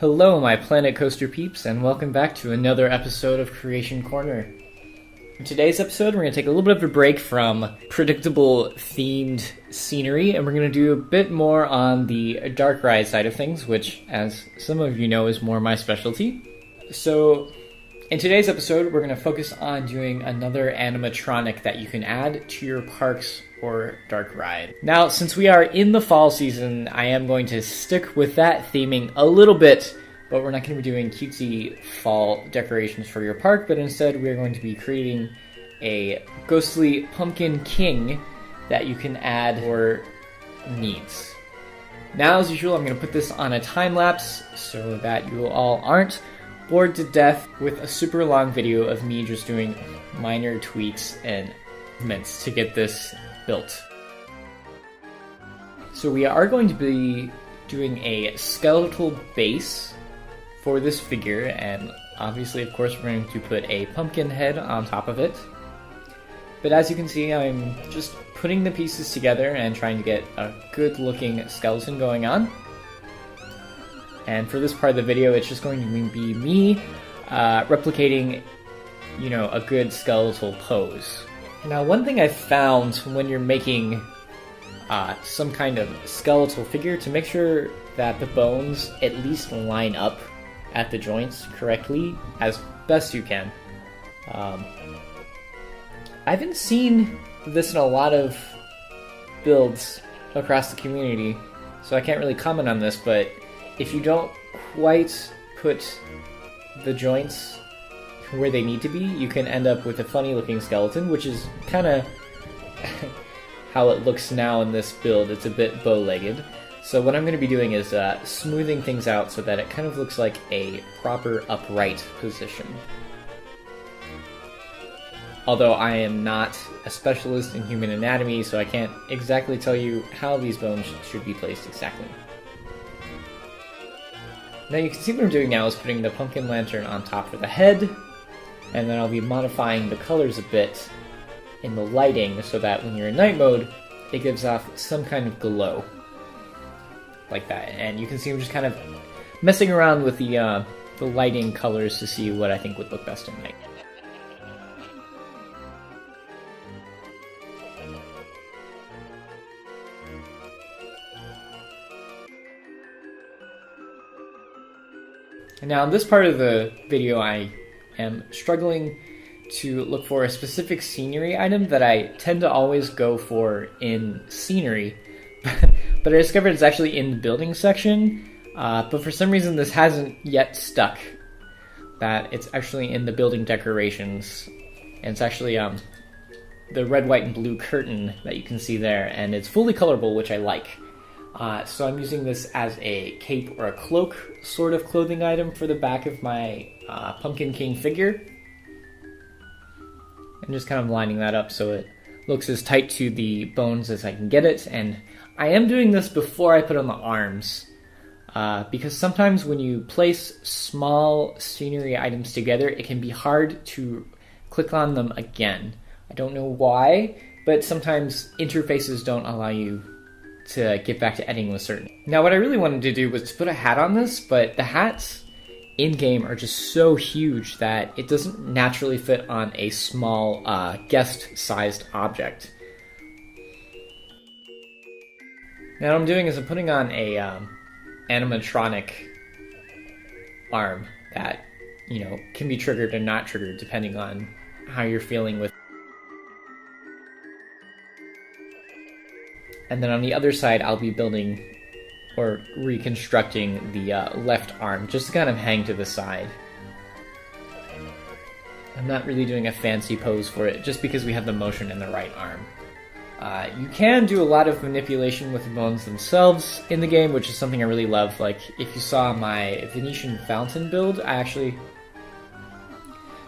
Hello, my Planet Coaster peeps, and welcome back to another episode of Creation Corner. In today's episode, we're going to take a little bit of a break from predictable themed scenery, and we're going to do a bit more on the dark ride side of things, which, as some of you know, is more my specialty. So, in today's episode, we're going to focus on doing another animatronic that you can add to your parks or dark ride. Now, since we are in the fall season, I am going to stick with that theming a little bit, but we're not going to be doing cutesy fall decorations for your park, but instead we are going to be creating a ghostly pumpkin king that you can add for needs. Now, as usual, I'm going to put this on a time lapse so that you all aren't bored to death with a super long video of me just doing minor tweaks and movements to get this built. So we are going to be doing a skeletal base for this figure, and obviously, of course, we're going to put a pumpkin head on top of it. But as you can see, I'm just putting the pieces together and trying to get a good looking skeleton going on. And for this part of the video, it's just going to be me replicating, a good skeletal pose. Now, one thing I've found when you're making some kind of skeletal figure, to make sure that the bones at least line up at the joints correctly as best you can. I haven't seen this in a lot of builds across the community, so I can't really comment on this, but if you don't quite put the joints where they need to be, you can end up with a funny looking skeleton, which is kind of how it looks now in this build. It's a bit bow-legged. So what I'm going to be doing is smoothing things out so that it kind of looks like a proper upright position. Although I am not a specialist in human anatomy, so I can't exactly tell you how these bones should be placed exactly. Now you can see what I'm doing now is putting the pumpkin lantern on top for the head, and then I'll be modifying the colors a bit in the lighting so that when you're in night mode, it gives off some kind of glow. Like that. And you can see I'm just kind of messing around with the lighting colors to see what I think would look best at night. Now, in this part of the video, I am struggling to look for a specific scenery item that I tend to always go for in scenery, but I discovered it's actually in the building section, but for some reason this hasn't yet stuck, that it's actually in the building decorations, and it's actually the red, white, and blue curtain that you can see there, and it's fully colorable, which I like. So I'm using this as a cape or a cloak sort of clothing item for the back of my Pumpkin King figure. I'm just kind of lining that up so it looks as tight to the bones as I can get it. And I am doing this before I put on the arms, because sometimes when you place small scenery items together, it can be hard to click on them again. I don't know why, but sometimes interfaces don't allow you to get back to editing with certain. Now, what I really wanted to do was to put a hat on this, but the hats in-game are just so huge that it doesn't naturally fit on a small guest-sized object. Now what I'm doing is I'm putting on a animatronic arm that, can be triggered and not triggered depending on how you're feeling with. And then on the other side, I'll be building or reconstructing the left arm, just to kind of hang to the side. I'm not really doing a fancy pose for it, just because we have the motion in the right arm. You can do a lot of manipulation with the bones themselves in the game, which is something I really love. Like, if you saw my Venetian fountain build, I actually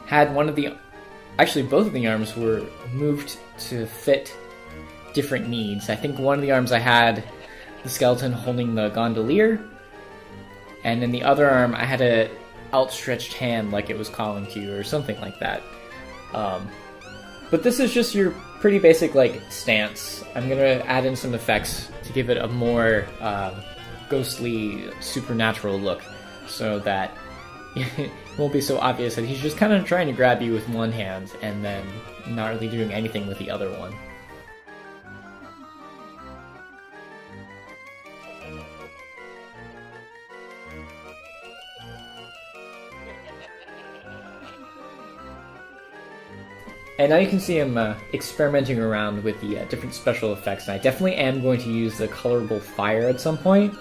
had both of the arms were moved to fit different needs. I think one of the arms I had the skeleton holding the gondolier, and in the other arm I had a outstretched hand like it was calling to you or something like that. But this is just your pretty basic stance. I'm gonna add in some effects to give it a more ghostly, supernatural look. so that it won't be so obvious that he's just kind of trying to grab you with one hand and then not really doing anything with the other one. And now you can see him experimenting around with the different special effects, and I definitely am going to use the colorable fire at some point,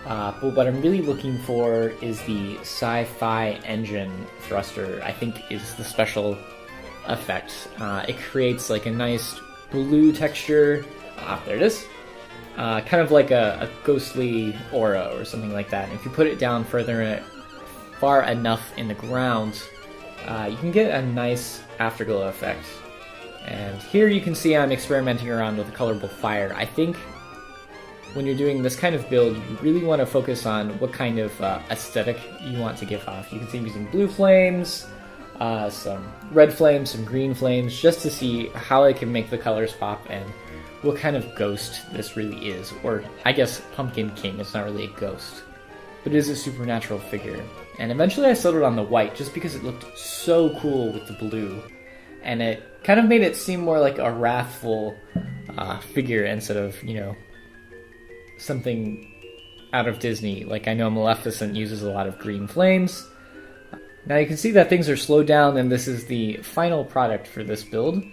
but what I'm really looking for is the sci-fi engine thruster, I think is the special effect. It creates like a nice blue texture, there it is, kind of like a ghostly aura or something like that, and if you put it down far enough in the ground, you can get a nice afterglow effect. And here you can see I'm experimenting around with the colorable fire. I think when you're doing this kind of build, you really want to focus on what kind of aesthetic you want to give off. You can see I'm using blue flames, some red flames, some green flames, just to see how I can make the colors pop and what kind of ghost this really is. Or I guess Pumpkin King, it's not really a ghost, but it is a supernatural figure. And eventually I settled on the white just because it looked so cool with the blue. And it kind of made it seem more like a wrathful figure instead of, you know, something out of Disney. Like, I know Maleficent uses a lot of green flames. Now you can see that things are slowed down, and this is the final product for this build.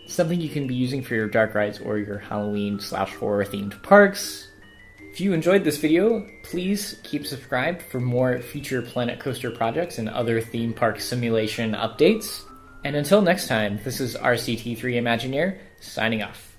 Something you can be using for your dark rides or your Halloween/horror themed parks. If you enjoyed this video, please keep subscribed for more future Planet Coaster projects and other theme park simulation updates. And until next time, this is RCT3 Imagineer, signing off.